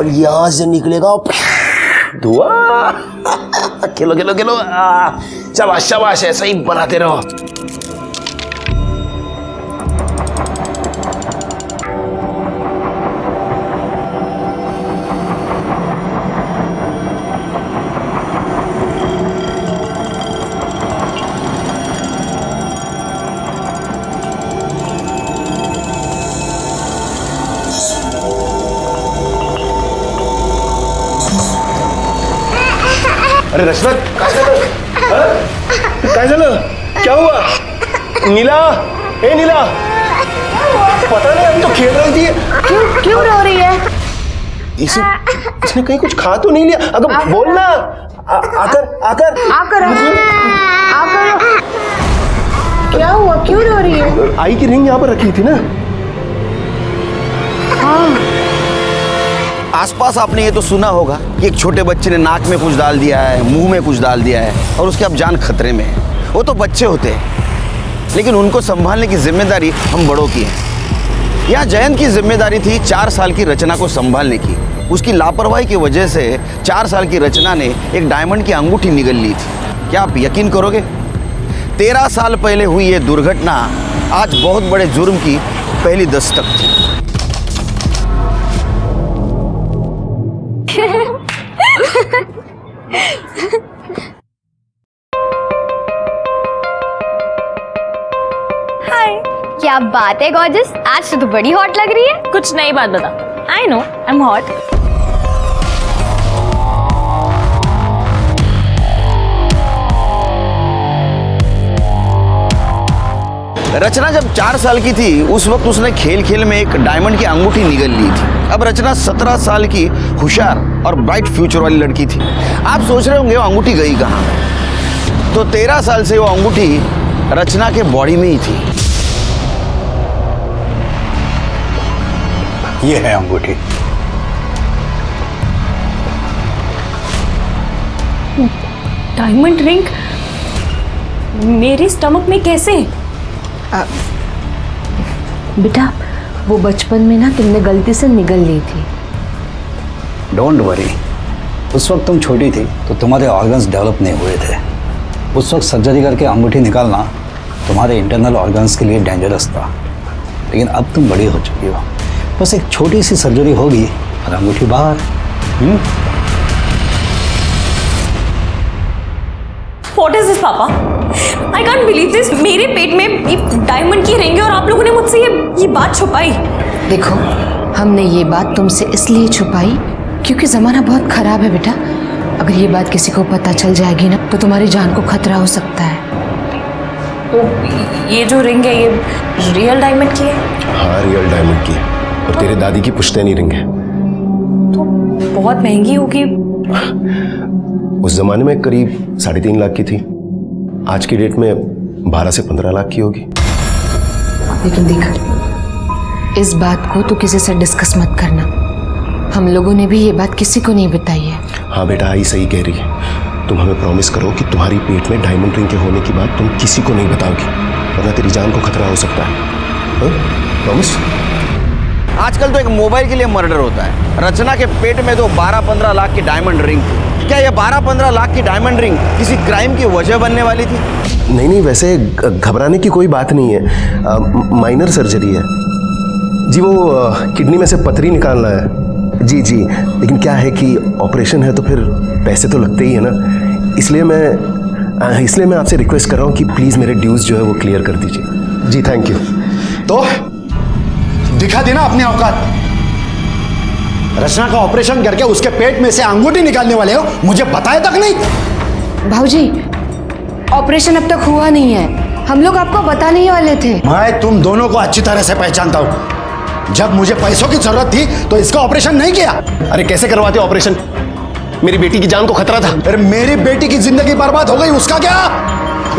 और यहां से निकलेगा धुआं। खेलो खेलो खेलो, शाबाश शाबाश, ऐसा ही बनाते रहो। अरे रशरथ, काय झालं? क्या हुआ? नीला, ए नीला, पता नहीं, अभी तो खेल रही थी। क्यों रो रही है? इसने कहीं कुछ खा तो नहीं लिया? अगर बोलना, आकर आकर आकर आकर क्या हुआ? क्यों रो रही है? आई की रिंग यहाँ पर रखी थी ना। हाँ, आसपास आपने ये तो सुना होगा कि एक छोटे बच्चे ने नाक में कुछ डाल दिया है, मुंह में कुछ डाल दिया है और उसकी अब जान खतरे में है। वो तो बच्चे होते हैं, लेकिन उनको संभालने की जिम्मेदारी हम बड़ों की है। यहाँ जयंत की जिम्मेदारी थी 4 साल की रचना को संभालने की। उसकी लापरवाही की वजह से 4 साल की रचना ने एक डायमंड की अंगूठी निगल ली थी। क्या आप यकीन करोगे, 13 साल पहले हुई ये दुर्घटना आज बहुत बड़े जुर्म की पहली दस्तक थी। हाय, क्या बात है गॉर्जस, आज तो बड़ी हॉट लग रही है। कुछ नई बात बता। I know I am hot. Rachna जब 4 साल की थी उस वक्त उसने खेल खेल में एक डायमंड की अंगूठी निगल ली थी। अब रचना 17 साल की होशियार और ब्राइट फ्यूचर वाली लड़की थी। आप सोच रहे होंगे वो अंगूठी गई कहाँ? तो 13 साल से वो अंगूठी रचना के बॉडी में ही थी। ये है अंगूठी। डायमंड रिंग मेरे स्टमक में कैसे? बेटा वो बचपन में ना तुमने गलती से निगल ली थी। डोंट वरी, उस वक्त तुम छोटी थी तो तुम्हारे ऑर्गन्स डेवलप नहीं हुए थे। उस वक्त सर्जरी करके अंगूठी निकालना तुम्हारे इंटरनल ऑर्गन्स के लिए डेंजरस था। लेकिन अब तुम बड़ी हो चुकी हो, बस एक छोटी सी सर्जरी होगी और अंगूठी बाहर। What is this, पापा? I can't believe this. मेरे पेट में एक डायमंड की रिंग है और आप लोगों ने मुझसे ये बात छुपाई। देखो, हमने ये बात तुमसे इसलिए छुपाई क्योंकि ज़माना बहुत ख़राब है बेटा। अगर ये बात किसी को पता चल जाएगी ना तो तुम्हारी जान को खतरा हो सकता है। तो ये जो रिंग है ये रियल डायमंड की है? हाँ, रियल डायमंड की है और तेरे दादी की पुश्तैनी रिंग है। तो बहुत महंगी होगी। उस जमाने में करीब 3.5 लाख की थी। आज की डेट में 12 से 15 लाख की होगी। लेकिन देख, इस बात को तो किसी से डिस्कस मत करना। हम लोगों ने भी ये बात किसी को नहीं बताई है। हाँ बेटा, आई सही कह रही है। तुम हमें प्रॉमिस करो कि तुम्हारी पेट में डायमंड रिंग के होने की बात तुम किसी को नहीं बताओगी, वरना तेरी जान को खतरा हो सकता है। प्रॉमिस? आजकल तो एक मोबाइल के लिए मर्डर होता है। रचना के पेट में तो 12-15 लाख की डायमंड रिंग थी। क्या ये 12-15 लाख की डायमंड रिंग किसी क्राइम की वजह बनने वाली थी? नहीं, वैसे घबराने की कोई बात नहीं है। माइनर सर्जरी है जी। वो किडनी में से पथरी निकालना है जी। लेकिन क्या है कि ऑपरेशन है तो फिर पैसे तो लगते ही है ना। इसलिए मैं आपसे रिक्वेस्ट कर रहा हूँ कि प्लीज़ मेरे ड्यूज जो है वो क्लियर कर दीजिए जी। Thank you. तो दिखा देना अपनी औकात। रचना का ऑपरेशन करके उसके पेट में से अंगूठी निकालने वाले हो, मुझे बताया तक नहीं। भाऊजी, ऑपरेशन अब तक हुआ नहीं है, हम लोग आपको बताने ही वाले थे। मैं तुम दोनों को अच्छी तरह से पहचानता हूं। जब मुझे पैसों की जरूरत थी तो इसका ऑपरेशन नहीं किया। अरे कैसे करवाते ऑपरेशन? मेरी बेटी की जान को खतरा था। अरे मेरी बेटी की जिंदगी बर्बाद हो गई, उसका क्या?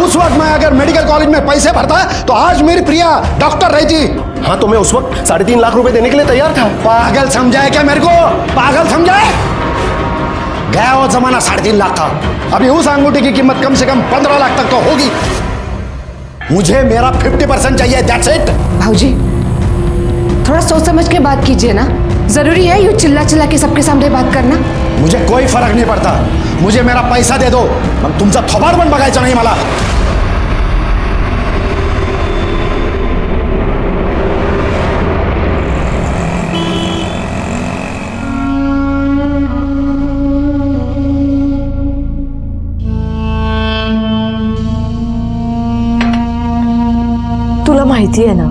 उस वक्त मैं अगर मेडिकल कॉलेज में पैसे भरता तो आज मेरी प्रिया डॉक्टर रहती। हाँ, तो मैं उस वक्त 3.5 लाख रुपए देने के लिए तैयार था। पागल समझा है क्या मेरे को? पागल समझा है? गया वो जमाना 3.5 लाख का। अभी उस अंगूठी की कीमत कम से कम 15 लाख तक तो होगी। मुझे मेरा 50% चाहिए, दैट्स इट। भाऊजी, थोड़ा सोच समझ के बात कीजिए ना। जरूरी है यूं चिल्ला चिल्ला के सबके सामने बात करना? मुझे कोई फरक नाही पडता. मुझे मेरा पैसा दे दो. मग तुमचा थोबाड पण बघायचा नाही मला. तुला माहिती है ना,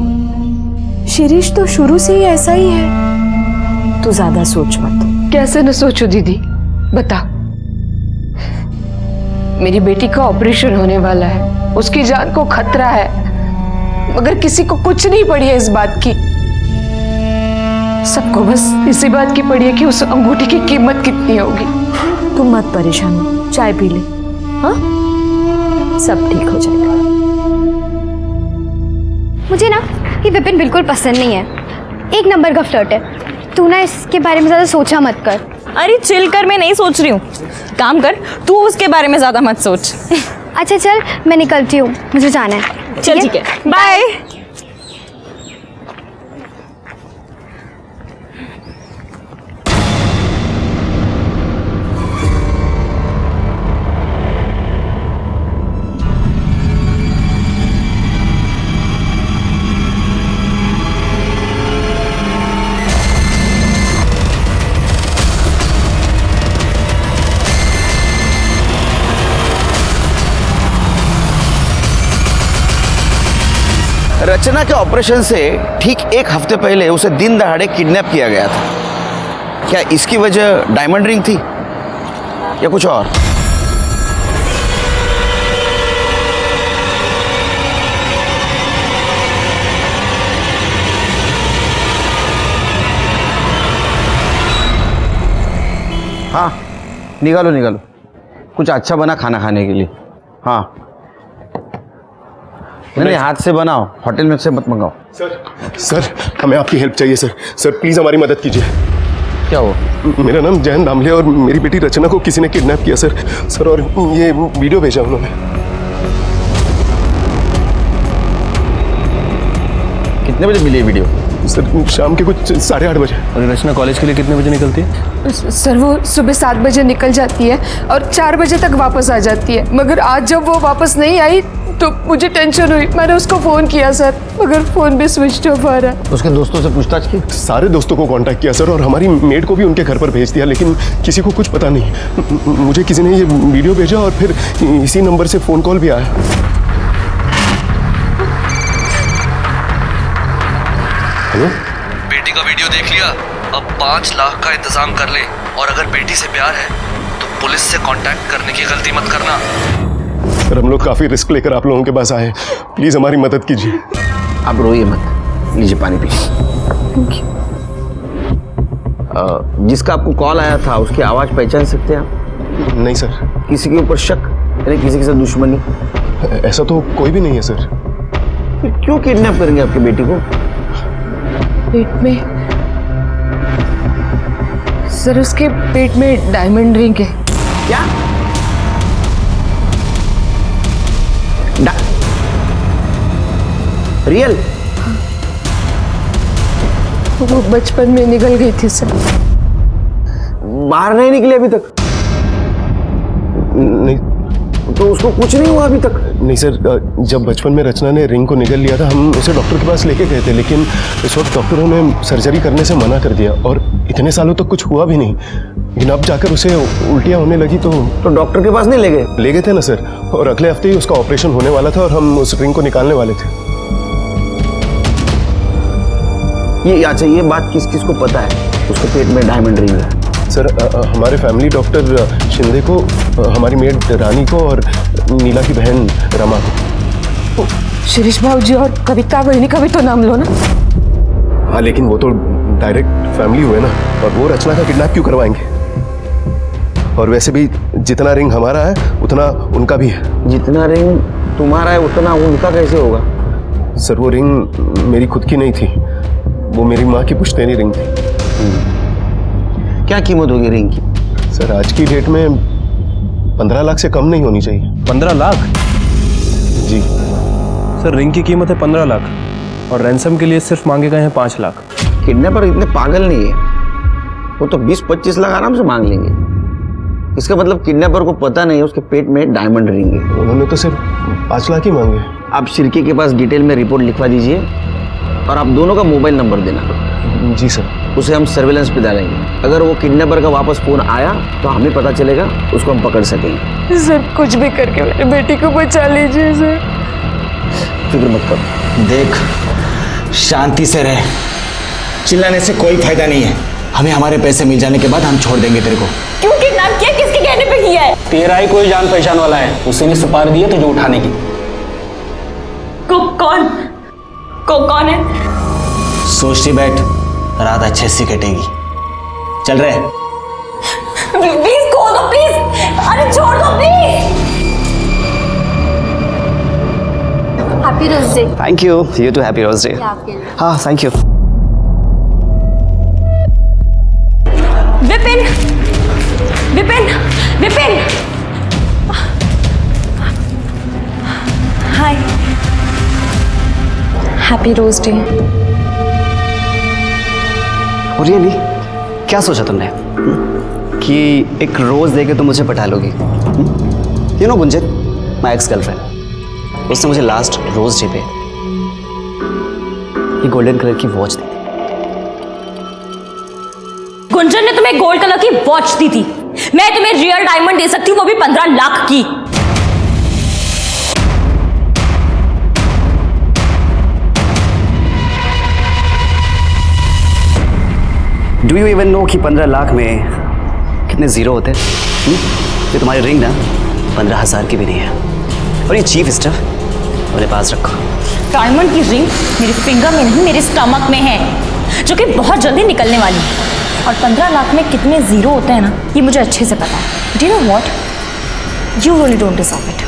शिरीष तो शुरू से ही ऐसा ही है. तू ज्यादा सोच मत. कैसे न सोचो दीदी, बता. मेरी बेटी का ऑपरेशन होने वाला है, उसकी जान को खतरा है, मगर किसी को कुछ नहीं पड़ी है इस बात की. सबको बस इसी बात की पड़ी है कि उस अंगूठी की कीमत कितनी होगी. तुम मत परेशान हो, चाय पी ले. हाँ, सब ठीक हो जाएगा. मुझे ना ये विपिन बिल्कुल पसंद नहीं है. एक नंबर का फ्लर्ट है. तू ना इसके बारे में ज़्यादा सोचा मत कर. अरे चिल कर, मैं नहीं सोच रही हूँ. काम कर, तू उसके बारे में ज्यादा मत सोच. अच्छा चल, मैं निकलती हूँ, मुझे जाना है. चल ठीक है, बाय. रचना के ऑपरेशन से ठीक एक हफ्ते पहले उसे दिन दहाड़े किडनैप किया गया था. क्या इसकी वजह डायमंड रिंग थी या कुछ और? हाँ, निकालो निकालो, कुछ अच्छा बना खाना खाने के लिए. हाँ नहीं, हाथ से बनाओ, होटल में से मत मंगाओ. सर हमें आपकी हेल्प चाहिए सर. सर प्लीज़ हमारी मदद कीजिए. क्या हो? मेरा नाम जयंत दामले और मेरी बेटी रचना को किसी ने किडनैप किया सर. सर और ये वीडियो भेजा उन्होंने. कितने बजे मिली वीडियो? सर शाम के कुछ 8:30 बजे. और रचना कॉलेज के लिए कितने बजे निकलती है? सर वो सुबह 7 बजे निकल जाती है और 4 बजे तक वापस आ जाती है. मगर आज जब वो वापस नहीं आई तो मुझे टेंशन हुई. मैंने उसको फ़ोन किया सर, मगर फ़ोन भी स्विच ऑफ आ रहा है. उसके दोस्तों से पूछताछ की? सारे दोस्तों को कांटेक्ट किया सर और हमारी मेड को भी उनके घर पर भेज दिया, लेकिन किसी को कुछ पता नहीं. मुझे किसी ने ये वीडियो भेजा और फिर इसी नंबर से फ़ोन कॉल भी आया. हेलो, बेटी का वीडियो देख लिया? अब 5 लाख का इंतजाम कर ले, और अगर बेटी से प्यार है तो पुलिस से कांटेक्ट करने की गलती मत करना. सर हम लोग काफ़ी रिस्क लेकर आप लोगों के पास आए. प्लीज़ हमारी मदद कीजिए. आप रोइए मत, लीजिए पानी पीजिए. जिसका आपको कॉल आया था उसकी आवाज़ पहचान सकते हैं आप? नहीं सर. किसी के ऊपर शक यानी किसी के साथ दुश्मनी? ऐसा तो कोई भी नहीं है सर. फिर क्यों किडनैप करेंगे आपकी बेटी को? पेट में सर, उसके पेट में डायमंड रिंग है. क्या? रियल? वो बचपन में निकल गई थी सर. बाहर नहीं निकले अभी तक? नहीं. तो उसको कुछ नहीं हुआ अभी तक? नहीं सर, जब बचपन में रचना ने रिंग को निगल लिया था हम उसे डॉक्टर के पास लेके गए थे, लेकिन इस वक्त डॉक्टरों ने सर्जरी करने से मना कर दिया और इतने सालों तक कुछ हुआ भी नहीं. लेकिन अब जाकर उसे उल्टियाँ होने लगी तो डॉक्टर के पास नहीं ले गए? ले गए थे ना सर, और अगले हफ्ते ही उसका ऑपरेशन होने वाला था और हम उस रिंग को निकालने वाले थे. ये अच्छा, ये बात किस किस को पता है उसके पेट में डायमंड रिंग है? सर हमारे फैमिली डॉक्टर शिंदे को, हमारी मेड रानी को और नीला की बहन रमा को. शिरीष भाऊजी और कविता बहनी का भी तो नाम लो ना. हाँ लेकिन वो तो डायरेक्ट फैमिली हुए ना, और वो रचना का किडनैप क्यों करवाएंगे? और वैसे भी जितना रिंग हमारा है उतना उनका भी है. जितना रिंग तुम्हारा है उतना उनका कैसे होगा? सर वो रिंग मेरी खुद की नहीं थी, वो मेरी माँ की पुश्तैनी रिंग थी. क्या कीमत होगी रिंग की? सर आज की डेट में 15 लाख से कम नहीं होनी चाहिए. 15 लाख? जी सर रिंग की कीमत है 15 लाख और रैंसम के लिए सिर्फ मांगे गए हैं 5 लाख. किडनैपर इतने पागल नहीं है. वो तो 20-25 लाख आराम से मांग लेंगे। इसका मतलब किडनैपर को पता नहीं है उसके पेट में डायमंड रिंग है। उन्होंने तो सिर्फ 5 लाख ही मांगे। आप शिर्के के पास डिटेल में रिपोर्ट लिखवा दीजिए और आप दोनों का मोबाइल नंबर देना। जी सर। उसे हम सर्विलेंस पे डालेंगे। अगर वो किडनैपर का वापस फोन आया तो हमें पता चलेगा, उसको हम पकड़ सकेंगे। सर कुछ भी करके मेरी बेटी को बचा लीजिए सर। फिक्र मत करो। देख, शांति से रह, चिल्लाने से कोई फायदा नहीं है। हमें हमारे पैसे मिल जाने के बाद हम छोड़ देंगे तेरे को। क्यों किडनैप किया, किसके कहने पे किया है? तेरा ही कोई जान पहचान वाला है, उसी ने सुपारी दी है तुझे उठाने की। कौन है? सोचती बैठ, रात अच्छे से कटेगी। चल रहे। प्लीज खोल दो प्लीज, अरे छोड़ दो please. Happy rose day. Thank you, you too happy rose day. हाँ thank you. Vipin Vipin Vipin, hi, happy rose day. Really क्या सोचा तुमने कि एक रोज देके तुम मुझे पटा लोगी? You know Gunjan, my ex girlfriend, उसने मुझे लास्ट रोज डे पे ये गोल्डन कलर की वॉच दी थी। गुंजन ने तुम्हें गोल्ड कलर की वॉच दी थी, मैं तुम्हें रियल डायमंड दे सकती हूँ, वो भी 15 लाख की। डू यू इवन नो कि 15 लाख में कितने जीरो होते हैं? ये तुम्हारी रिंग ना 15,000 की भी नहीं है। और ये चीफ स्टफ अपने पास रखो। डायमंड की रिंग मेरे फिंगर में नहीं, मेरे स्टमक में है, जो कि बहुत जल्दी निकलने वाली है। और 15 लाख में कितने जीरो होते हैं ना, ये मुझे अच्छे से पता है। Do you know what, you really don't deserve it.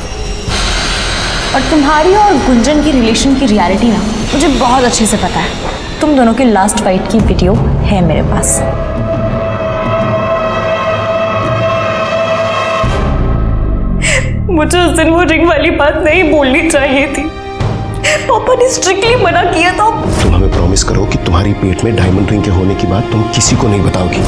और तुम्हारी और गुंजन की रिलेशन की रियलिटी ना मुझे बहुत अच्छे से पता है। तुम दोनों की लास्ट फाइट की वीडियो है मेरे पास। मुझे उस दिन वो रिंग वाली बात नहीं बोलनी चाहिए थी, पापा ने स्ट्रिक्टली मना किया था। तुम हमें प्रॉमिस करो कि तुम्हारी पेट में डायमंड रिंग के होने की बात तुम किसी को नहीं बताओगी।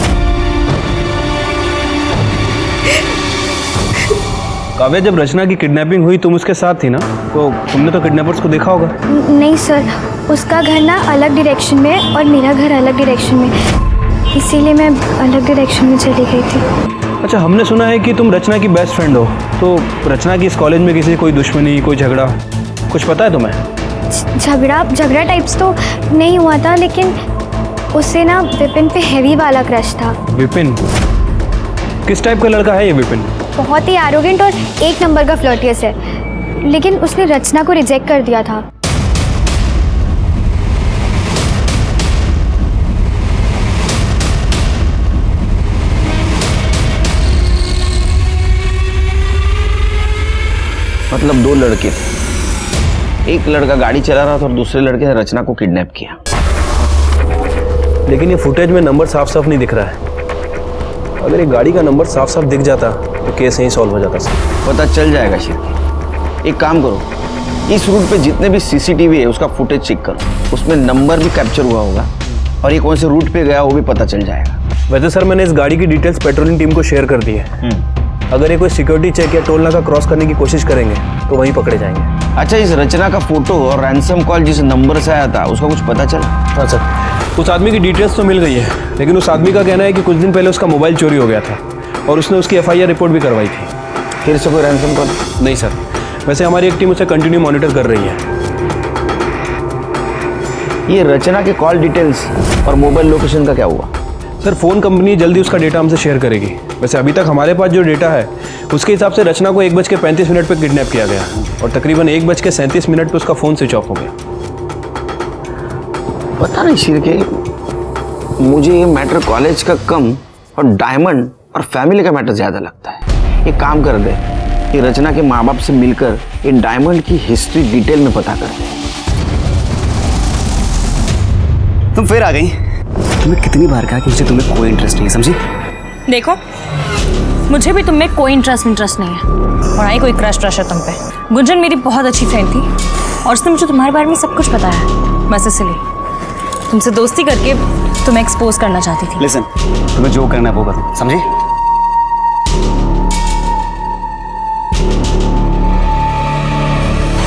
काव्या, जब रचना की किडनैपिंग हुई तुम उसके साथ थी ना, तो तुमने तो किडनैपर्स को देखा होगा। नहीं सर, उसका घर ना अलग डायरेक्शन में है और मेरा घर अलग डायरेक्शन में, इसीलिए मैं अलग डायरेक्शन में चली गई थी। अच्छा, हमने सुना है कि तुम रचना की बेस्ट फ्रेंड हो, तो रचना की इस कॉलेज में किसी कोई दुश्मनी, कोई झगड़ा, कुछ पता है तुम्हें? झगड़ा टाइप्स तो नहीं हुआ था, लेकिन उससे ना विपिन पे हैवी वाला क्रश था। विपिन? किस टाइप का लड़का है ये विपिन? बहुत ही एरोगेंट और एक नंबर का फ्लर्टियस है, लेकिन उसने रचना को रिजेक्ट कर दिया था। मतलब 2 लड़के थे, एक लड़का गाड़ी चला रहा था और दूसरे लड़के ने रचना को किडनैप किया। लेकिन ये फुटेज में नंबर साफ साफ नहीं दिख रहा है। अगर ये गाड़ी का नंबर साफ साफ दिख जाता तो केस यहीं सॉल्व हो जाता सर। पता चल जाएगा शिर्के। एक काम करो, इस रूट पे जितने भी सीसीटीवी है उसका फुटेज चेक करो, उसमें नंबर भी कैप्चर हुआ होगा और ये कौन से रूट पे गया वो भी पता चल जाएगा। वैसे सर, मैंने इस गाड़ी की डिटेल्स पेट्रोलिंग टीम को शेयर कर दी है। अगर ये कोई सिक्योरिटी चेक या टोल नाका क्रॉस करने की कोशिश करेंगे तो वहीं पकड़े जाएंगे। अच्छा, इस रचना का फोटो और रैंसम कॉल जिस नंबर से आया था उसका कुछ पता चला? हाँ सर, उस आदमी की डिटेल्स तो मिल गई है, लेकिन उस आदमी का कहना है कि कुछ दिन पहले उसका मोबाइल चोरी हो गया था और उसने उसकी FIR रिपोर्ट भी करवाई थी। फिर से कोई रैंसम कॉल? नहीं सर, वैसे हमारी एक टीम उसे कंटिन्यू मॉनिटर कर रही है। ये रचना के कॉल डिटेल्स और मोबाइल लोकेशन का क्या हुआ? सर, फ़ोन कंपनी जल्दी उसका डेटा हमसे शेयर करेगी। वैसे अभी तक हमारे पास जो डेटा है उसके हिसाब से रचना को 1:35 पर किडनैप किया गया और तकरीबन 1:37 पर उसका फ़ोन स्विच ऑफ हो गया। पता नहीं शिर्के, मुझे ये मैटर कॉलेज का कम और डायमंड और फैमिली का मैटर ज़्यादा लगता है। एक काम कर दे कि रचना के माँ बाप से मिलकर ये डायमंड की हिस्ट्री डिटेल में पता कर दे। तुम फिर आ गई। तुम्हें कितनी बार कहा कि मुझे तुम्हें कोई इंटरेस्ट नहीं, समझी? देखो, मुझे भी तुम में कोई इंटरेस्ट नहीं है और ना ही कोई क्रश है तुम पे। गुंजन मेरी बहुत अच्छी फ्रेंड थी और उसने मुझे तुम्हारे बारे में सब कुछ बताया। बस इसलिए तुमसे दोस्ती करके तुम्हें एक्सपोज करना चाहती थी। लिसन, तुम्हें जो करना है वो करो, समझे?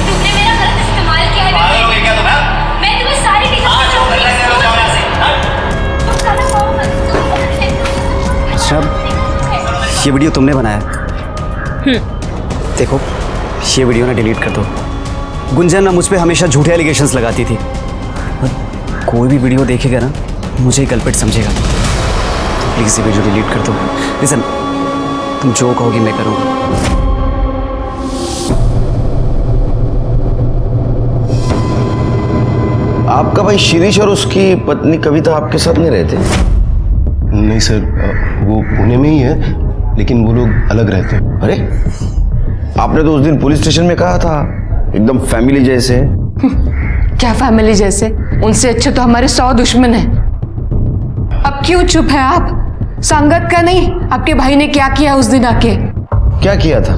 तुमने मेरा गलत इस्तेमाल किया है। मैं तुम्हें सारी अच्छा, ये वीडियो तुमने बनाया? देखो, ये वीडियो ना डिलीट कर दो। गुंजन ना मुझ पे हमेशा झूठे एलिगेशंस लगाती थी। और कोई भी वीडियो देखेगा ना मुझे ही कल्प्रिट समझेगा। तो प्लीज़ ये वीडियो डिलीट कर दो। लिसन, तुम जो कहोगी मैं करूँगा। आपका भाई शिरीष और उसकी पत्नी कविता आपके साथ नहीं रहते? नहीं सर, वो पुणे में ही है, लेकिन वो लोग अलग रहते हैं। अरे, आपने तो उस दिन पुलिस स्टेशन में कहा था एकदम फैमिली जैसे। क्या फैमिली जैसे? उनसे अच्छे तो हमारे 100 दुश्मन हैं। अब क्यों चुप है आप? संगत का नहीं, आपके भाई ने क्या किया उस दिन आके? क्या किया था?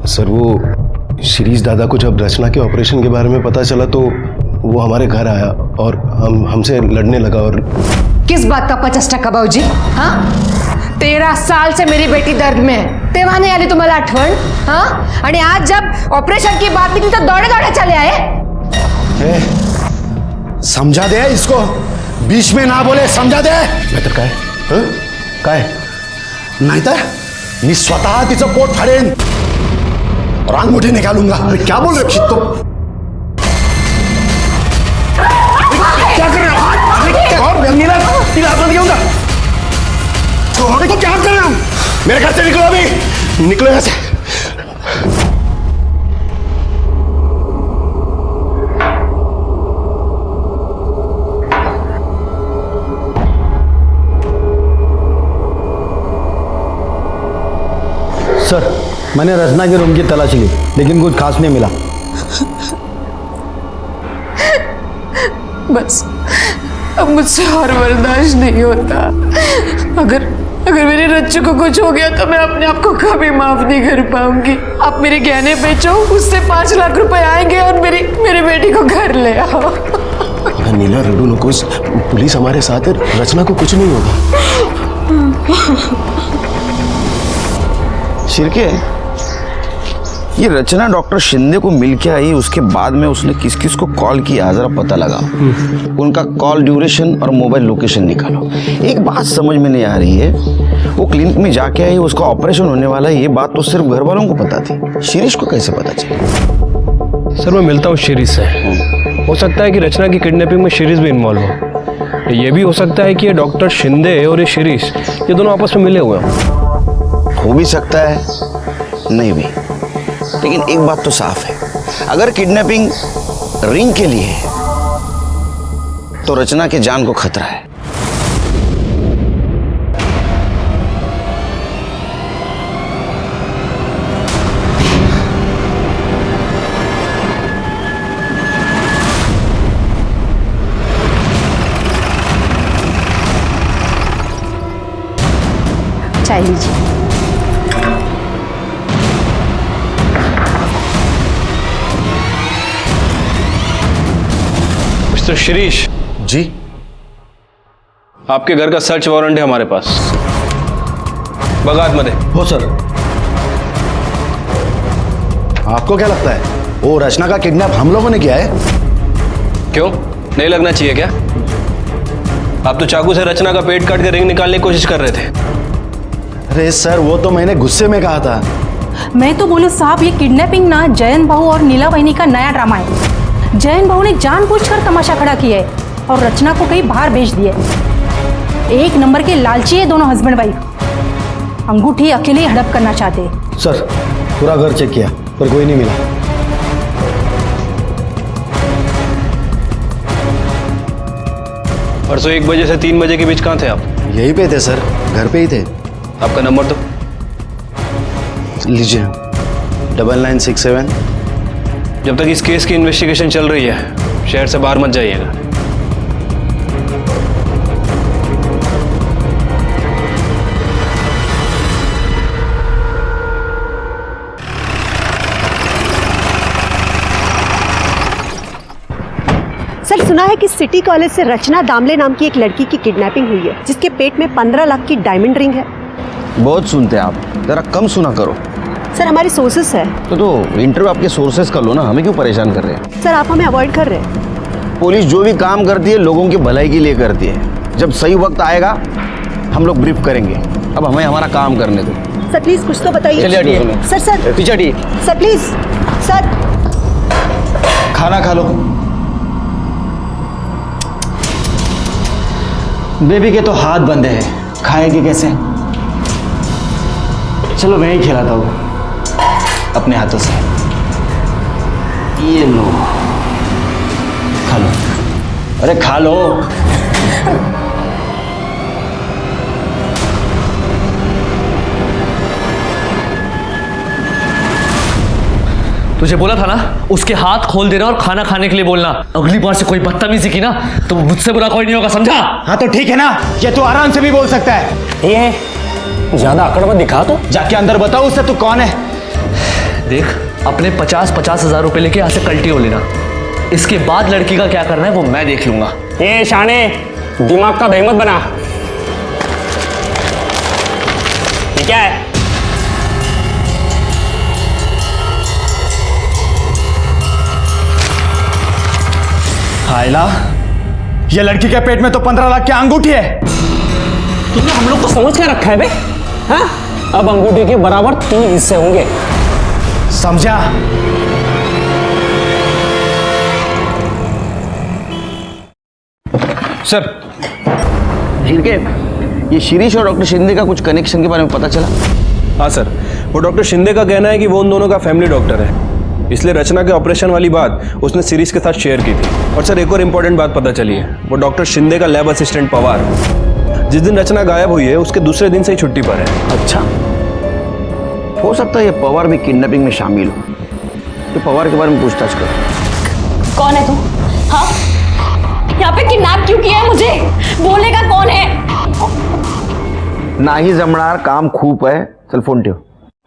सर, वो शिरीष दादा को जब रचना के ऑपरेशन के बारे में पता चला तो वो हमारे घर आया और हमसे लड़ने लगा। और किस बात का 50 टक्का भाऊजी? हाँ, 13 साल से मेरी बेटी दर्द में है, तेव्हा नाही आली तुम्हाला आठवण? हाँ, आणि आज जब ऑपरेशन की बात निकली तो दौड़े दौड़े चले आए। समझा दे इसको, बीच में ना बोले, समझा दे। नाहीतर काय? काय? नाहीतर मी स्वतः तिचं पोट फाडेन और अंगूठी निकालूंगा। क्या बोल रहे हो? क्या कर रहे हो? और नीला घेऊन जा। तो क्या कर रहे हो? मेरे घर से निकलो अभी, निकलो यहाँ से। सर, मैंने रचना के रूम की तलाशी ली, लेकिन कुछ खास नहीं मिला। बस अब मुझसे और बर्दाश्त नहीं होता। अगर मेरी रच्चू को कुछ हो गया तो मैं अपने आप को कभी माफ नहीं कर पाऊंगी। आप मेरे गहने बेचो, उससे 5 लाख रुपए आएंगे और मेरी बेटी को घर ले आओ। नीला, रडू नकोस, पुलिस हमारे साथ है, रचना को कुछ नहीं होगा। शिर्के, ये रचना डॉक्टर शिंदे को मिल के आई, उसके बाद में उसने किस किस को कॉल किया जरा पता लगा। उनका कॉल ड्यूरेशन और मोबाइल लोकेशन निकालो। एक बात समझ में नहीं आ रही है, वो क्लिनिक में जाके आई, उसका ऑपरेशन होने वाला है, ये बात तो सिर्फ घर वालों को पता थी, शिरीष को कैसे पता चला? सर, मैं मिलता हूँ शिरीष से। हो सकता है कि रचना की किडनैपिंग में शिरीष भी इन्वॉल्व हो। ये भी हो सकता है कि ये डॉक्टर शिंदे और ये शिरीष, ये दोनों आपस में मिले हुए हैं। हो भी सकता है, नहीं भी। लेकिन एक बात तो साफ है, अगर किडनैपिंग रिंग के लिए है तो रचना के जान को खतरा है। चाय लीजिए। मिस्टर शिरीष जी, आपके घर का सर्च वारंट है हमारे पास। बगात मध्ये। हो सर। आपको क्या लगता है वो रचना का किडनैप हम लोगों ने किया है? क्यों, नहीं लगना चाहिए क्या? आप तो चाकू से रचना का पेट काट के रिंग निकालने की कोशिश कर रहे थे। अरे सर, वो तो मैंने गुस्से में कहा था। मैं तो बोलूं साहब, ये किडनैपिंग ना जयन भाऊ और नीला बहनी का नया ड्रामा है। जयन भाऊ ने जानबूझकर तमाशा खड़ा किया है और रचना को कहीं बाहर भेज दिया है। एक नंबर के लालची है दोनों हस्बैंड वाइफ। अंगूठी अकेले ही हड़प करना चाहते हैं। सर, पूरा घर चेक किया पर कोई नहीं मिला। परसों 1 बजे से 3 बजे के बीच कहाँ थे आप? यहीं पे थे सर, घर पे ही थे। आपका नंबर तो लीजिए, 9967। जब तक इस केस की इन्वेस्टिगेशन चल रही है, शहर से बाहर मत जाइएगा। सर सुना है कि सिटी कॉलेज से रचना दामले नाम की एक लड़की की किडनैपिंग हुई है, जिसके पेट में 15 लाख की डायमंड रिंग है। बहुत सुनते हैं आप, जरा कम सुना करो। सर हमारे सोर्सेस है। तो इंटरव्यू आपके सोर्सेस कर लो ना, हमें क्यों परेशान कर रहे हैं? सर आप हमें अवॉइड कर रहे हैं। पुलिस जो भी काम करती है लोगों की भलाई के लिए करती है। जब सही वक्त आएगा हम लोग ब्रीफ करेंगे, अब हमें हमारा काम करने दो। सर प्लीज कुछ तो बताइए। चलिए हटिए। सर पीछे हटिए। Sir please sir. खाना खा लो। बेबी के तो हाथ बंधे हैं, खाएगी कैसे? चलो मैं ही खिलाता हूँ अपने हाथों से। ये लो, खा लो। अरे खा लो। तुझे बोला था ना उसके हाथ खोल देना और खाना खाने के लिए बोलना। अगली बार से कोई बदतमीजी की ना तो मुझसे बुरा कोई नहीं होगा, समझा? हाँ तो ठीक है ना, ये तू आराम से भी बोल सकता है। ये ज्यादा अकड़ मत दिखा, तो जाके अंदर बताओ उससे तू कौन है। देख, अपने 50-50 हजार रुपए लेके यहाँ से कल्टी हो लेना। इसके बाद लड़की का क्या करना है वो मैं देख लूंगा। ये शाने, दिमाग का बेमत बना। ये क्या है? हायला, ये लड़की के पेट में तो 15 लाख की अंगूठी है। तुमने हम लोग को समझ क्या रखा है बे? हाँ? अब अंगूठी के बराबर 3 हिस्से होंगे, समझा? सर ठीक है, ये शिरीष और डॉक्टर शिंदे का कुछ कनेक्शन के बारे में पता चला? हाँ सर, वो डॉक्टर शिंदे का कहना है कि वो उन दोनों का फैमिली डॉक्टर है, इसलिए रचना के ऑपरेशन वाली बात उसने शिरीष के साथ शेयर की थी। और सर एक और इम्पोर्टेंट बात पता चली है, वो डॉक्टर शिंदे का लैब असिस्टेंट पवार जिस दिन रचना गायब हुई है उसके दूसरे दिन से ही छुट्टी पर है। अच्छा, हो सकता है ये पवार भी किडनैपिंग में शामिल हो। तो पवार के बारे में पूछताछ करो। कौन है तू? हाँ, यहाँ पे किडनैप क्यों किया है मुझे? बोलने का कौन है? ना ही जमणार, काम खूब है। चल फोन ठेव।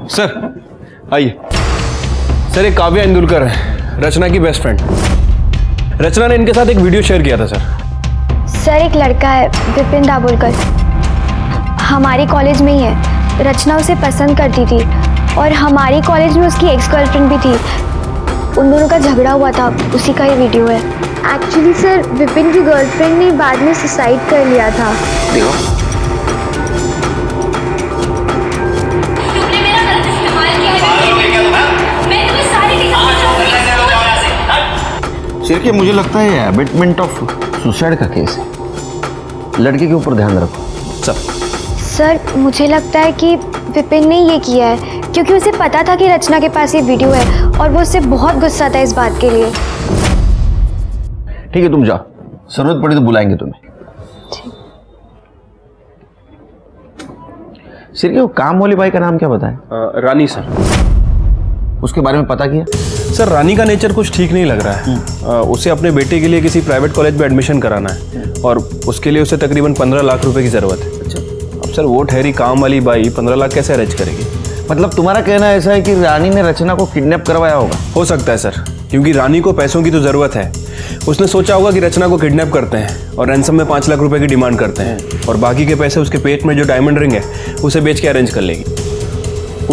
सर आइए। सर ये काव्या इंदुलकर है, रचना की बेस्ट फ्रेंड। रचना ने इनके साथ एक वीडियो शेयर किया था सर। एक लड़का है विपिन दाभोलकर, हमारी कॉलेज में ही है। रचना उसे पसंद करती थी और हमारी कॉलेज में उसकी एक्स गर्लफ्रेंड भी थी। उन दोनों का झगड़ा हुआ था, उसी का ये वीडियो है। एक्चुअली सर विपिन की गर्लफ्रेंड ने बाद में सुसाइड कर लिया था। देखो, सिर्फ मुझे लगता है अबेटमेंट ऑफ सुसाइड का केस है। लड़के के ऊपर ध्यान रखो। सर मुझे लगता है कि विपिन ने ये किया है क्योंकि उसे पता था कि रचना के पास ये वीडियो है और वो उससे बहुत गुस्सा था इस बात के लिए। ठीक है, तुम जाओ, जरूरत पड़ी तो बुलाएंगे तुम्हें। सिर्फ वो काम वाली बाई का नाम क्या बताए? रानी सर। उसके बारे में पता किया? सर रानी का नेचर कुछ ठीक नहीं लग रहा है। उसे अपने बेटे के लिए किसी प्राइवेट कॉलेज में एडमिशन कराना है और उसके लिए उसे तकरीबन 15 लाख रुपए की ज़रूरत है। अच्छा, अब सर वो ठहरी काम वाली बाई 15 लाख कैसे अरेंज करेगी? मतलब तुम्हारा कहना ऐसा है कि रानी ने रचना को किडनैप करवाया होगा? हो सकता है सर, क्योंकि रानी को पैसों की तो ज़रूरत है। उसने सोचा होगा कि रचना को किडनैप करते हैं और रैंसम में 5 लाख रुपए की डिमांड करते हैं और बाकी के पैसे उसके पेट में जो डायमंड रिंग है उसे बेच के अरेंज कर लेगी।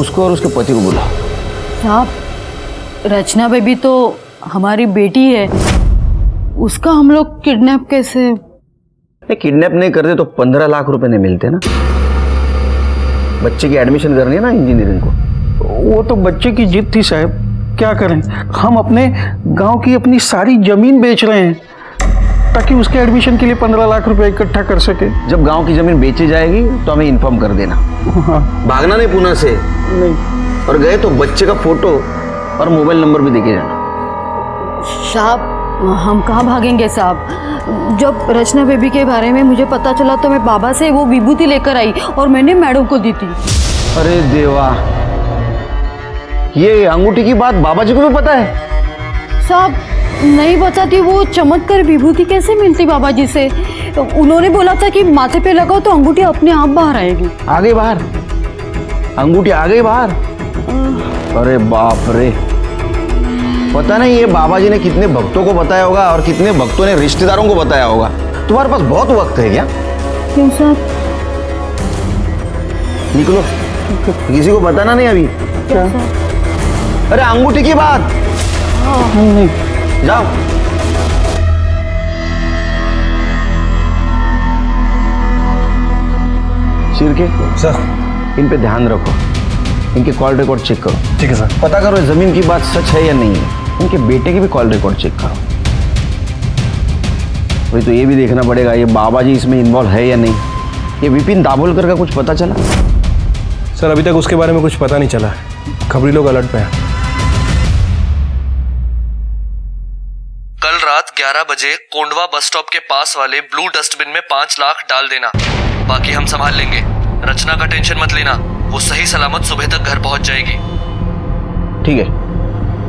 उसको और उसके पति को बुला। साहब, रचना बेबी तो हमारी बेटी है, उसका हम लोग किडनैप कैसे? किडनैप नहीं करते तो 15 लाख रुपए नहीं मिलते ना। बच्चे की एडमिशन करनी है ना इंजीनियरिंग को। वो तो बच्चे की जिद थी साहब, क्या करें। हम अपने गांव की अपनी सारी जमीन बेच रहे हैं ताकि उसके एडमिशन के लिए 15 लाख रुपए इकट्ठा कर सके। जब गांव की जमीन बेची जाएगी तो हमें इन्फॉर्म कर देना। हाँ। भागना नहीं पुणे से। नहीं, और गए तो बच्चे का फोटो और मोबाइल नंबर भी देके जाना। साहब हम कहाँ भागेंगे साहब। जब रचना बेबी के बारे में मुझे पता चला तो मैं बाबा से वो विभूति लेकर आई और मैंने मैडम को दी थी। अरे देवा, ये अंगूठी की बात बाबा जी को भी पता है? साहब नहीं बताती, वो चमत्कार विभूति कैसे मिलती बाबा जी से? उन्होंने बोला था कि माथे पे लगाओ तो अंगूठी अपने आप बाहर आएगी। आ गई बाहर? अंगूठी आ गई बाहर? अरे बाप रे, पता नहीं ये बाबा जी ने कितने भक्तों को बताया होगा और कितने भक्तों ने रिश्तेदारों को बताया होगा। तुम्हारे पास बहुत वक्त है क्या? क्यों सर? निकलो, किसी को बताना नहीं अभी। क्या सर? अरे अंगूठी की बात। जाओ। शिरके सर, इन पे ध्यान रखो, इनके कॉल रिकॉर्ड चेक करो। ठीक है सर। पता करो जमीन की बात सच है या नहीं है। इनके बेटे की भी कॉल रिकॉर्ड चेक करो। वही तो ये भी देखना पड़ेगा ये बाबा जी इसमें इन्वॉल्व है या नहीं। ये विपिन दाभोलकर का कुछ पता चला? सर अभी तक उसके बारे में कुछ पता नहीं चला है। खबरी लोग अलर्ट पे हैं। कल रात 11 बजे कोंडवा बस स्टॉप के पास वाले ब्लू डस्टबिन में 5 लाख डाल देना, बाकी हम संभाल लेंगे। रचना का टेंशन मत लेना, वो सही सलामत सुबह तक घर पहुंच जाएगी। ठीक है,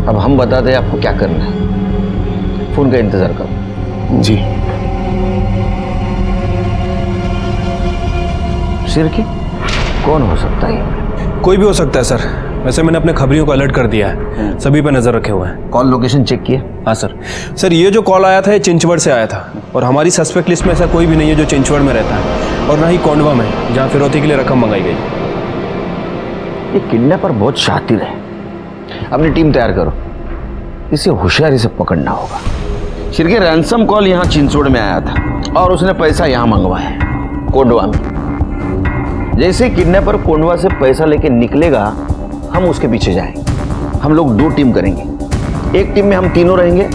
अब हम बताते हैं आपको क्या करना है। फोन का इंतजार करो। जी। सिर की कौन हो सकता है? कोई भी हो सकता है सर। वैसे मैंने अपने खबरियों को अलर्ट कर दिया है, सभी पर नजर रखे हुए हैं। कॉल लोकेशन चेक किया? हाँ सर। सर ये जो कॉल आया था ये चिंचवड़ से आया था और हमारी सस्पेक्ट लिस्ट में ऐसा कोई भी नहीं है जो चिंचवड़ में रहता है और ना ही कोंडवा में जहाँ फिरौती के लिए रकम मंगाई गई। ये किडनैपर बहुत शातिर है। अपनी टीम तैयार करो, इसे होशियारी से पकड़ना होगा। शिरके रैंसम कॉल यहाँ चिंचवड़ में आया था और उसने पैसा यहाँ मंगवाया है कोंडवा में। जैसे किडनैपर कोंडवा से पैसा लेके निकलेगा हम उसके पीछे जाएंगे। हम लोग 2 टीम करेंगे। एक टीम में हम तीनों रहेंगे,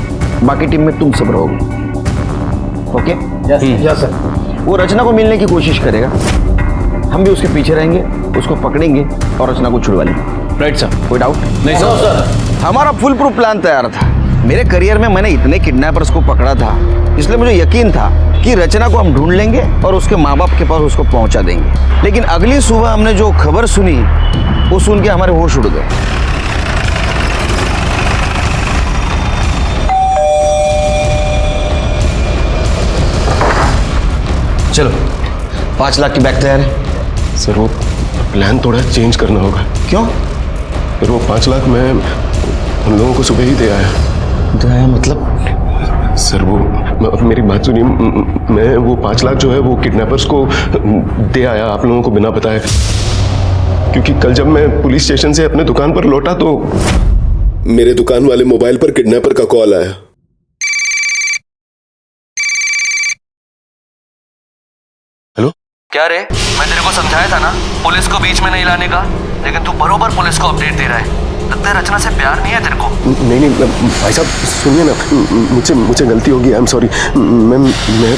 बाकी टीम में तुम सब रहोगे। ओके? Yes sir. वो रचना को मिलने की कोशिश करेगा, हम भी उसके पीछे रहेंगे, उसको पकड़ेंगे और रचना को छुड़वा लेंगे। Right sir. कोई डाउट नहीं सर। हमारा फुल प्रूफ प्लान तैयार था। मेरे करियर में मैंने इतने किडनैपर्स को पकड़ा था, इसलिए मुझे यकीन था कि रचना को हम ढूंढ लेंगे और उसके माँ बाप के पास उसको पहुंचा देंगे। लेकिन अगली सुबह हमने जो खबर सुनी वो सुन के हमारे होश उड़ गए। चलो 5 लाख की बैग तैयार है। सर वो प्लान थोड़ा चेंज करना होगा। क्यों? फिर वो 5 लाख मैं हम लोगों को सुबह ही दे आया। मतलब? सर वो मेरी बात सुनिए, मैं वो 5 लाख जो है वो किडनैपर्स को दे आया आप लोगों को बिना बताए। क्योंकि कल जब मैं पुलिस स्टेशन से अपने दुकान पर लौटा तो मेरे दुकान वाले मोबाइल पर किडनैपर का कॉल आया। हेलो? क्या रे, मैं तेरे को समझाया था ना पुलिस को बीच में नहीं लाने का, लेकिन तू बरोबर पुलिस को अपडेट दे रहा है। लगता है रचना से प्यार नहीं है तेरे को। नहीं भाई साहब सुनिए ना, मुझे गलती होगी, आई एम सॉरी। मैं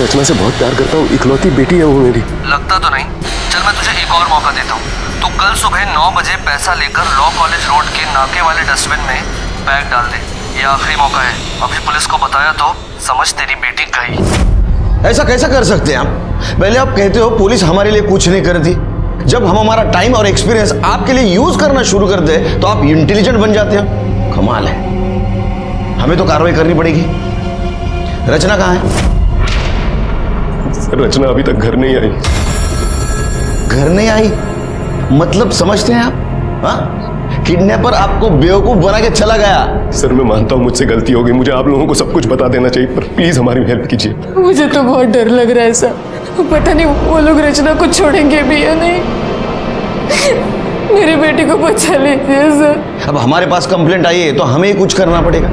रचना से बहुत प्यार करता हूँ, इकलौती बेटी है वो मेरी। लगता तो नहीं। चल मैं तुझे एक और मौका देता हूँ। तू कल सुबह 9 बजे पैसा लेकर लॉ कॉलेज रोड के नाके वाले डस्टबिन में बैग डाल दे। ये आखिरी मौका है। अभी पुलिस को बताया तो समझ तेरी बेटी गई। ऐसा कैसा कर सकते हैं आप? पहले आप कहते हो पुलिस हमारे लिए कुछ नहीं करती, जब हम हमारा टाइम और एक्सपीरियंस आपके लिए यूज करना शुरू करते हैं तो आप इंटेलिजेंट बन जाते हैं। कमाल है। हमें तो कार्रवाई करनी पड़ेगी। रचना कहाँ है? रचना अभी तक घर नहीं आई। घर नहीं आई मतलब समझते हैं आप? हाँ, किडनैपर आपको बेवकूफ बना के चला गया। सर मैं मानता हूँ मुझसे गलती हो गई, मुझे आप लोगों को सब कुछ बता देना चाहिए, पर प्लीज हमारी हेल्प कीजिए। मुझे तो बहुत डर लग रहा है सर, पता नहीं वो लोग रचना को छोड़ेंगे भी या नहीं। मेरी बेटी को बचा लीजिए सर। अब हमारे पास कंप्लेंट आई है तो हमें ही कुछ करना पड़ेगा।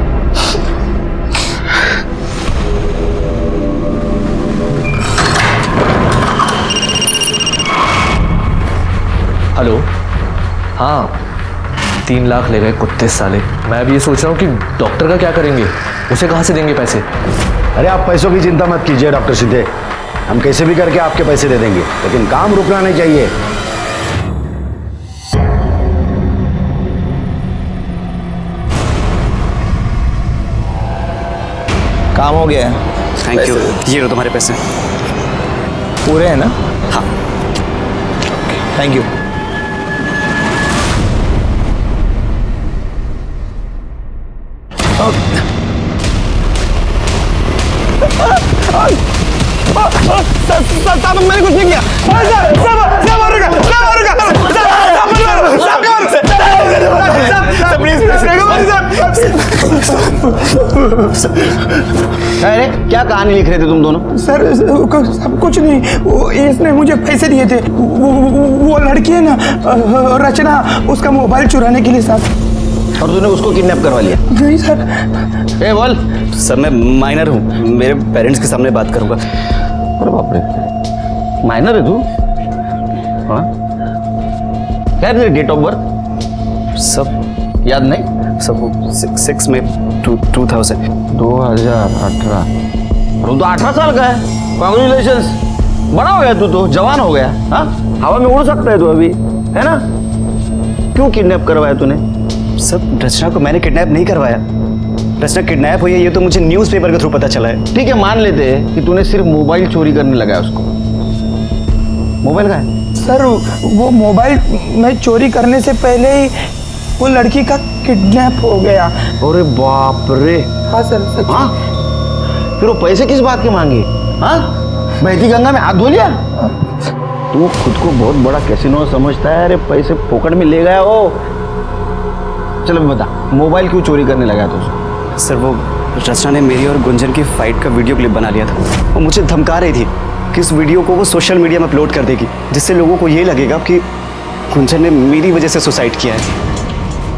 हेलो? हाँ 3 लाख ले गए कुत्ते साले। मैं अभी ये सोच रहा हूँ कि डॉक्टर का क्या करेंगे, उसे कहाँ से देंगे पैसे? अरे आप पैसों की चिंता मत कीजिए डॉक्टर सिद्धे, हम कैसे भी करके आपके पैसे दे देंगे, लेकिन काम रुकना नहीं चाहिए। काम हो गया है। Thank you. ये लो तुम्हारे पैसे। पूरे हैं ना? हाँ। Thank you. मैंने कुछ नहीं किया। प्लीज अरे क्या कहानी लिख रहे थे तुम दोनों? सर सब कुछ नहीं, वो इसने मुझे पैसे दिए थे। वो लड़की है ना रचना, उसका मोबाइल चुराने के लिए सर। और तूने उसको किडनैप करवा लिया? नहीं सर। ए बोल। सर मैं माइनर हूँ, मेरे पेरेंट्स के सामने बात करूँगा। अरे बाप रे, माइनर है तू? हाँ, क्या है तेरी डेट ऑफ बर्थ? सब याद नहीं? सब 6 में 2000। 2018। और तो 18 साल का है। कॉन्ग्रेचुलेशंस, बड़ा हो गया तू, तो जवान हो गया। हाँ, हवा में उड़ सकता है तू अभी, है ना? क्यों किडनैप करवाया तूने? सब रचना को मैंने किडनैप नहीं करवाया। रचना किडनैप हुई है ये तो मुझे न्यूज़पेपर के थ्रू पता चला है। ठीक है, मान लेते हैं कि तूने सिर्फ मोबाइल चोरी करने लगाया उसको। मोबाइल का है? सर वो मोबाइल मैं चोरी करने से पहले ही वो लड़की का किडनैप हो गया। अरे बाप रे। हाँ सर सच। हाँ, फिर वो पैसे किस बात के मांगे? हाँ, बहती गंगा में हाथ धो लिया? तू खुद को बहुत बड़ा कैसीनो समझता है। अरे पैसे फोकट में ले गया वो। चलो बता, मोबाइल क्यों चोरी करने लगा था उसको? सर वो रचना ने मेरी और गुंजन की फाइट का वीडियो क्लिप बना लिया था। वो मुझे धमका रही थी कि इस वीडियो को वो सोशल मीडिया में अपलोड कर देगी, जिससे लोगों को ये लगेगा कि गुंजन ने मेरी वजह से सुसाइड किया है।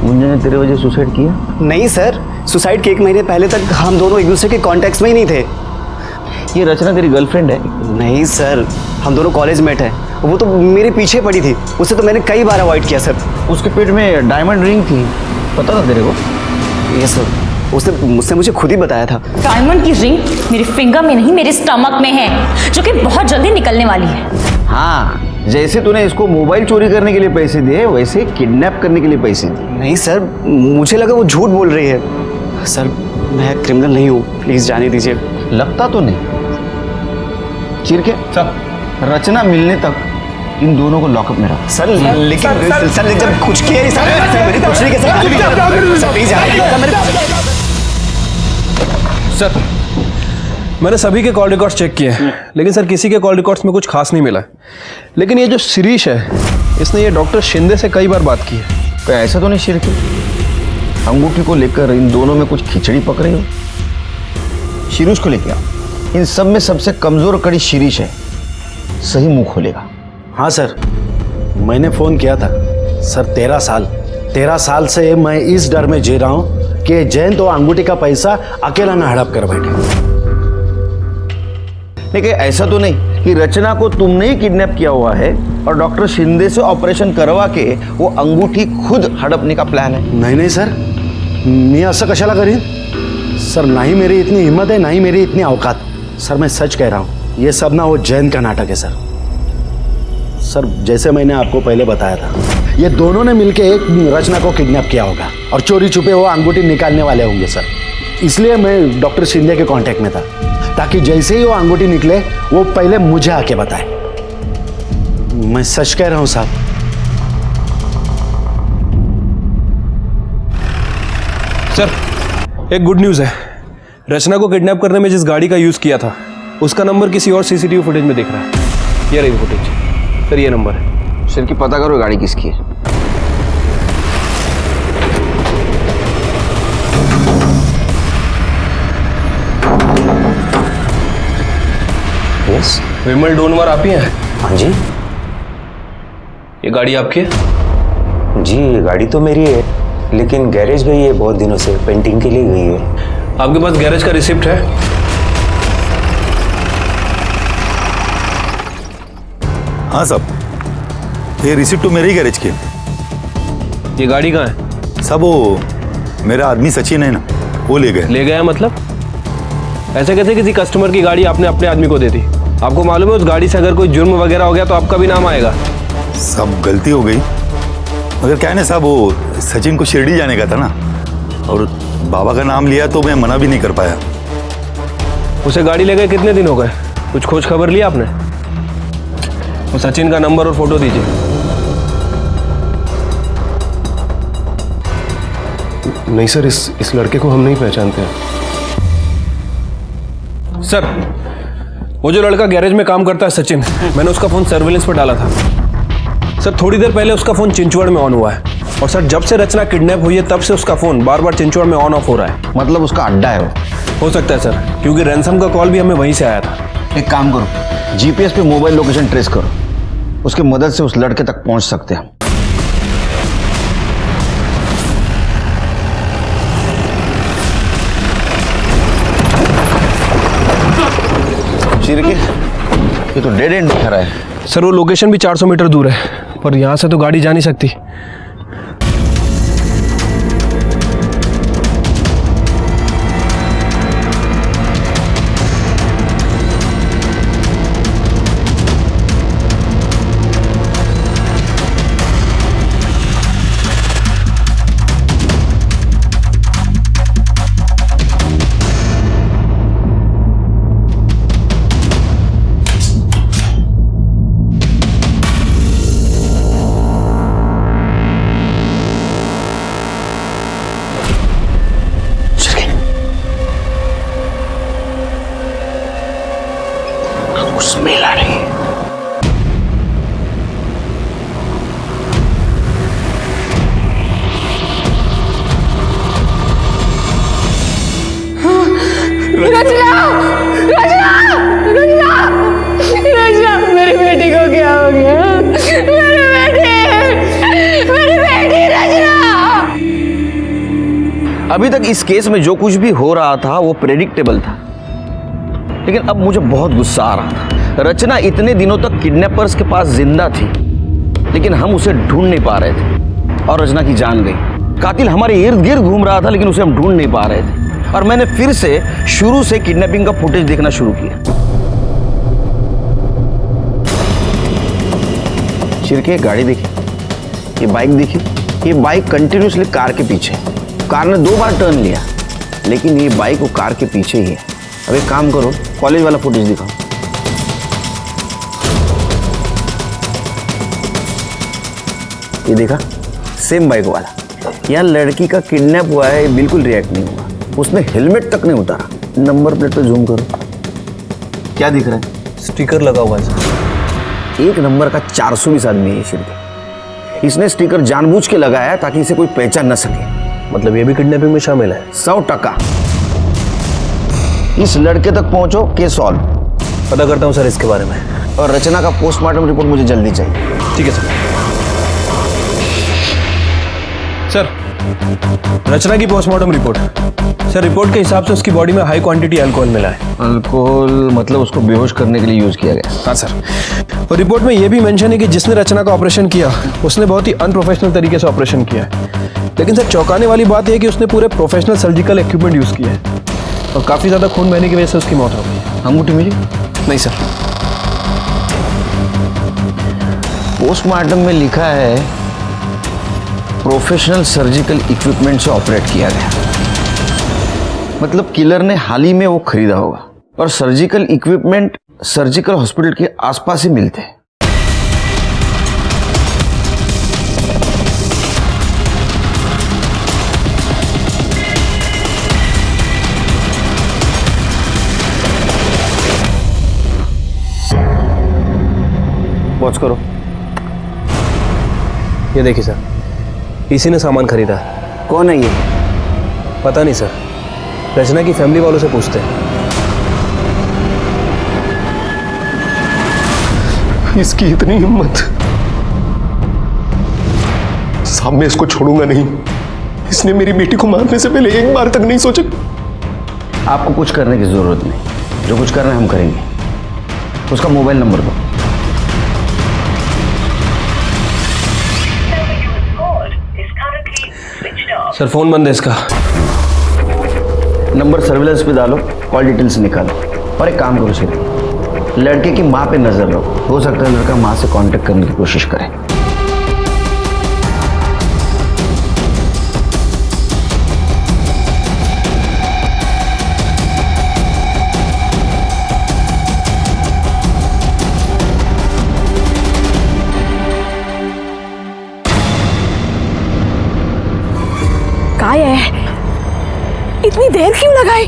गुंजन ने तेरे वजह सुसाइड किया? नहीं सर, सुसाइड के 1 महीने पहले तक हम दोनों एक दूसरे के कॉन्टेक्ट में ही नहीं थे। ये रचना तेरी गर्लफ्रेंड है? नहीं सर, हम दोनों कॉलेज मेट हैं। वो तो मेरे पीछे पड़ी थी, उसे तो मैंने कई बार अवॉइड किया सर। उसके पेट में डायमंड रिंग थी, पता था तेरे को? ये सर उसने मुझे खुद ही बताया था। डायमंड की रिंग मेरे फिंगर में नहीं, मेरे स्टमक में है, जो कि बहुत जल्दी निकलने वाली है। हाँ, जैसे तूने इसको मोबाइल चोरी करने के लिए पैसे दिए, वैसे किडनैप करने के लिए पैसे दिए। नहीं सर, मुझे लगा वो झूठ बोल रही है। सर मैं क्रिमिनल नहीं हूँ, प्लीज जाने दीजिए। लगता तो नहीं। चिरके सर, रचना मिलने तक इन दोनों को लॉकअप में रख। सर लेकिन सर जब कुछ किया मेरी कुछ नहीं सर, मैंने सभी के कॉल रिकॉर्ड्स चेक किए हैं, लेकिन सर किसी के कॉल रिकॉर्ड्स में कुछ खास नहीं मिला। लेकिन ये जो शिरीष है, इसने ये डॉक्टर शिंदे से कई बार बात की है। तो ऐसा तो नहीं शिरके, अंगूठी को लेकर इन दोनों में कुछ खिचड़ी पक रही हो? शिरीष को लेके आओ। इन सब में सबसे कमजोर कड़ी शिरीष है, सही मुंह खोलेगा। हाँ सर, मैंने फ़ोन किया था। सर 13 साल से मैं इस डर में जी रहा हूँ कि जयंत तो अंगूठी का पैसा अकेला ना हड़प कर बैठे। लेकिन ऐसा तो नहीं कि रचना को तुमने ही किडनैप किया हुआ है और डॉक्टर शिंदे से ऑपरेशन करवा के वो अंगूठी खुद हड़पने का प्लान है? नहीं सर, मैं ऐसा कशाला करीन सर, ना ही मेरी इतनी हिम्मत है, ना ही मेरी इतनी औकात। सर मैं सच कह रहा हूँ, ये सब ना वो जयंत का नाटक है सर। सर जैसे मैंने आपको पहले बताया था, ये दोनों ने मिलकर एक रचना को किडनैप किया होगा और चोरी छुपे वो अंगूठी निकालने वाले होंगे सर। इसलिए मैं डॉक्टर शिंदे के कांटेक्ट में था, ताकि जैसे ही वो अंगूठी निकले वो पहले मुझे आके बताए। मैं सच कह रहा हूँ साहब। सर एक गुड न्यूज़ है, रचना को किडनैप करने में जिस गाड़ी का यूज़ किया था उसका नंबर किसी और सीसीटीवी फुटेज में दिख रहा है। ये रही फुटेज सर, ये नंबर है। सर की पता करो गाड़ी किसकी है। यस विमल डोनवर आप ही हैं? हाँ जी। ये गाड़ी आपकी है? जी गाड़ी तो मेरी है, लेकिन गैरेज गई है बहुत दिनों से, पेंटिंग के लिए गई है। आपके पास गैरेज का रिसिप्ट है? हाँ साहब, ये रिसिप्ट तो मेरे ही गैरेज की है। ये गाड़ी कहाँ है? सब वो मेरा आदमी सचिन है ना, वो ले गए। ले गया मतलब? ऐसे कैसे किसी कस्टमर की गाड़ी आपने अपने आदमी को दे दी? आपको मालूम है उस गाड़ी से अगर कोई जुर्म वगैरह हो गया तो आपका भी नाम आएगा। सब गलती हो गई, मगर क्या है ना साहब, वो सचिन को शिरडी जाने का था ना, और बाबा का नाम लिया तो मैं मना भी नहीं कर पाया। उसे गाड़ी ले गए कितने दिन हो गए? कुछ खोज खबर लिया आपने? वो सचिन का नंबर और फोटो दीजिए। नहीं सर, इस लड़के को हम नहीं पहचानते। सर वो जो लड़का गैरेज में काम करता है सचिन, मैंने उसका फोन सर्विलेंस पर डाला था। सर थोड़ी देर पहले उसका फोन चिंचवड़ में ऑन हुआ है। और सर जब से रचना किडनैप हुई है तब से उसका फोन बार बार चिंचोड़ में ऑन ऑफ हो रहा है। मतलब उसका अड्डा है वो? हो सकता है सर, क्योंकि रैंसम का कॉल भी हमें वहीं से आया था। एक काम करो, जीपीएस पे मोबाइल लोकेशन ट्रेस करो, उसकी मदद से उस लड़के तक पहुंच सकते हैं। शिरके, ये तो डेड एंड दिखा रहा है। सर वो लोकेशन भी 400 मीटर दूर है, पर यहाँ से तो गाड़ी जा नहीं सकती। स्मेल आ रही है। रचना, रचना, रचना, रचना, मेरी बेटी को क्या हो गया? मेरी बेटी रचना। अभी तक इस केस में जो कुछ भी हो रहा था वो प्रेडिक्टेबल था, लेकिन अब मुझे बहुत गुस्सा आ रहा था। रचना इतने दिनों तक किडनैपर्स के पास जिंदा थी, लेकिन हम उसे ढूंढ नहीं पा रहे थे और रचना की जान गई। कातिल हमारे इर्द गिर्द घूम रहा था, लेकिन उसे हम ढूंढ नहीं पा रहे थे। और मैंने फिर से शुरू से किडनैपिंग का फुटेज देखना शुरू किया। शिरके, गाड़ी देखी, ये बाइक देखी, ये बाइक कंटिन्यूसली कार के पीछे। कार ने 2 बार टर्न लिया, लेकिन ये बाइक वो कार के पीछे ही है। अब एक काम करो, कॉलेज वाला फुटेज दिखाओ। ये देखा, सेम बाइक वाला। यहाँ लड़की का किडनैप हुआ है, बिल्कुल रिएक्ट नहीं हुआ। उसने हेलमेट तक नहीं उतारा। नंबर प्लेट पे जूम करो, क्या दिख रहा है? स्टिकर लगा हुआ है सर। 1 नंबर का 420 आदमी है शिरके। इसने स्टिकर जानबूझ के लगाया है ताकि इसे कोई पहचान न सके। मतलब ये भी किडनैपिंग में शामिल है? 100%। इस लड़के तक पहुंचो, केस सॉल्व। पता करता हूँ सर इसके बारे में। और रचना का पोस्टमार्टम रिपोर्ट मुझे जल्दी चाहिए। ठीक है सर। सर, रचना की पोस्टमार्टम रिपोर्ट। सर, रिपोर्ट के हिसाब से उसकी बॉडी में हाई क्वांटिटी अल्कोहल मिला है। अल्कोहल मतलब उसको बेहोश करने के लिए यूज किया गया? हाँ सर। और रिपोर्ट में यह भी मेंशन है कि जिसने रचना का ऑपरेशन किया उसने बहुत ही अनप्रोफेशनल तरीके से ऑपरेशन किया है। लेकिन सर चौंकाने वाली बात यह है कि उसने पूरे प्रोफेशनल सर्जिकल इक्विपमेंट यूज किया है और काफी ज्यादा खून बहने की वजह से उसकी मौत हो गई। अंगूठी मिली? नहीं सर। पोस्टमार्टम में लिखा है प्रोफेशनल सर्जिकल इक्विपमेंट से ऑपरेट किया गया। मतलब किलर ने हाल ही में वो खरीदा होगा। और सर्जिकल इक्विपमेंट सर्जिकल हॉस्पिटल के आसपास ही मिलते हैं। वॉच करो। ये देखिए सर, इसी ने सामान खरीदा है। कौन है ये? पता नहीं सर, रचना की फैमिली वालों से पूछते हैं। इसकी इतनी हिम्मत, साहब मैं इसको छोड़ूंगा नहीं। इसने मेरी बेटी को मारने से पहले एक बार तक नहीं सोचा। आपको कुछ करने की जरूरत नहीं, जो कुछ करना है हम करेंगे। उसका मोबाइल नंबर दो। सर फोन बंद है इसका। नंबर सर्विलेंस पे डालो, कॉल डिटेल्स निकालो। और एक काम करो सिर्फ, लड़के की माँ पे नजर रखो। हो सकता है लड़का माँ से कांटेक्ट करने की कोशिश करे। इतनी देर क्यों लगाई?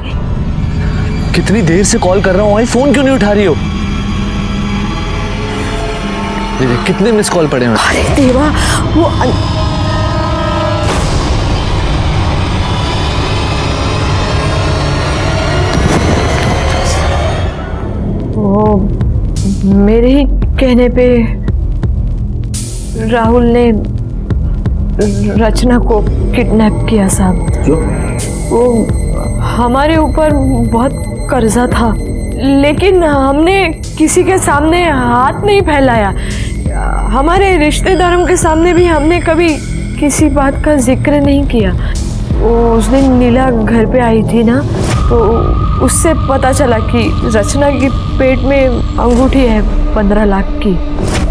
कितनी देर से कॉल कर रहा हूँ, फोन क्यों नहीं उठा रही हो? कितने मिस कॉल पड़े हैं? अरे देवा, वो वो मेरे ही कहने पे राहुल ने रचना को किडनैप किया साहब। क्यों? वो हमारे ऊपर बहुत कर्जा था, लेकिन हमने किसी के सामने हाथ नहीं फैलाया। हमारे रिश्तेदारों के सामने भी हमने कभी किसी बात का जिक्र नहीं किया। वो उस दिन नीला घर पे आई थी ना, तो उससे पता चला कि रचना के पेट में अंगूठी है 15 लाख की।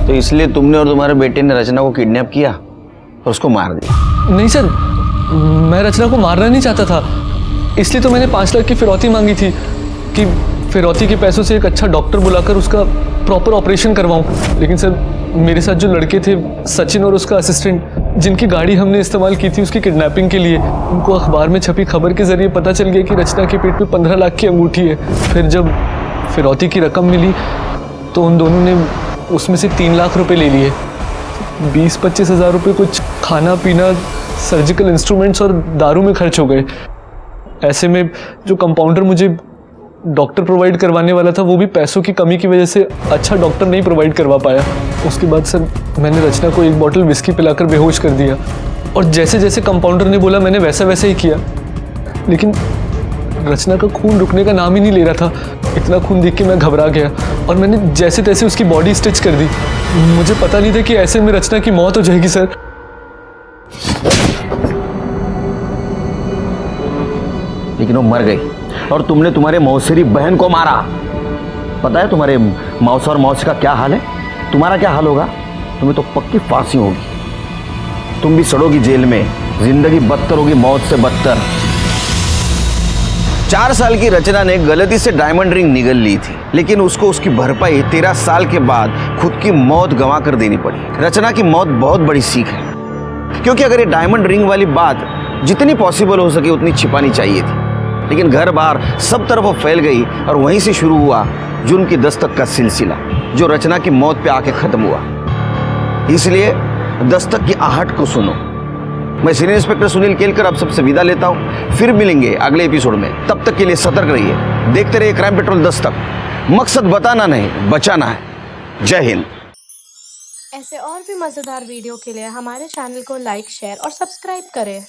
तो इसलिए तुमने और तुम्हारे बेटे ने रचना को किडनैप किया और उसको मार दिया? नहीं सर, मैं रचना को मारना नहीं चाहता था, इसलिए तो मैंने 5 लाख की फिरौती मांगी थी कि फिरौती के पैसों से एक अच्छा डॉक्टर बुलाकर उसका प्रॉपर ऑपरेशन करवाऊं। लेकिन सर, मेरे साथ जो लड़के थे, सचिन और उसका असिस्टेंट, जिनकी गाड़ी हमने इस्तेमाल की थी उसकी किडनैपिंग के लिए, उनको अखबार में छपी खबर के जरिए पता चल गया कि रचना के पेट में 15 लाख की अंगूठी है। फिर जब फिरौती की रकम मिली तो उन दोनों ने उसमें से 3 लाख रुपए ले लिए। 20-25 हज़ार रुपये कुछ खाना पीना, सर्जिकल इंस्ट्रूमेंट्स और दारू में खर्च हो गए। ऐसे में जो कंपाउंडर मुझे डॉक्टर प्रोवाइड करवाने वाला था, वो भी पैसों की कमी की वजह से अच्छा डॉक्टर नहीं प्रोवाइड करवा पाया। उसके बाद सर, मैंने रचना को 1 बॉटल विस्की पिलाकर बेहोश कर दिया, और जैसे जैसे कंपाउंडर ने बोला मैंने वैसा वैसे ही किया। लेकिन रचना का खून रुकने का नाम ही नहीं ले रहा था। इतना खून देख के मैं घबरा गया और मैंने जैसे तैसे उसकी बॉडी स्टिच कर दी। मुझे पता नहीं था कि ऐसे में रचना की मौत हो जाएगी सर। लेकिन वो मर गई और तुमने तुम्हारे मौसेरी बहन को मारा। पता है तुम्हारे मौसा और मौसी का क्या हाल है? तुम्हारा क्या हाल होगा? तुम्हें तो पक्की फांसी होगी। तुम भी सड़ोगी जेल में, जिंदगी बदतर होगी मौत से बदतर। 4 साल की रचना ने गलती से डायमंड रिंग निगल ली थी, लेकिन उसको उसकी भरपाई 13 साल के बाद खुद की मौत गंवा कर देनी पड़ी। रचना की मौत बहुत बड़ी सीख है, क्योंकि अगर ये डायमंड रिंग वाली बात जितनी पॉसिबल हो सके उतनी छिपानी चाहिए थी, लेकिन घर बार सब तरफ वो फैल गई और वहीं से शुरू हुआ जुर्म की दस्तक का सिलसिला, जो रचना की मौत पे आके खत्म हुआ। इसलिए दस्तक की आहट को सुनो। मैं सीनियर इंस्पेक्टर सुनील केलकर अब सबसे विदा लेता हूं। फिर मिलेंगे अगले एपिसोड में। तब तक के लिए सतर्क रहिए, देखते रहिए क्राइम पेट्रोल दस्तक। मकसद बताना नहीं, बचाना है। जय हिंद। ऐसे और भी मज़ेदार वीडियो के लिए हमारे चैनल को लाइक, शेयर और सब्सक्राइब करें।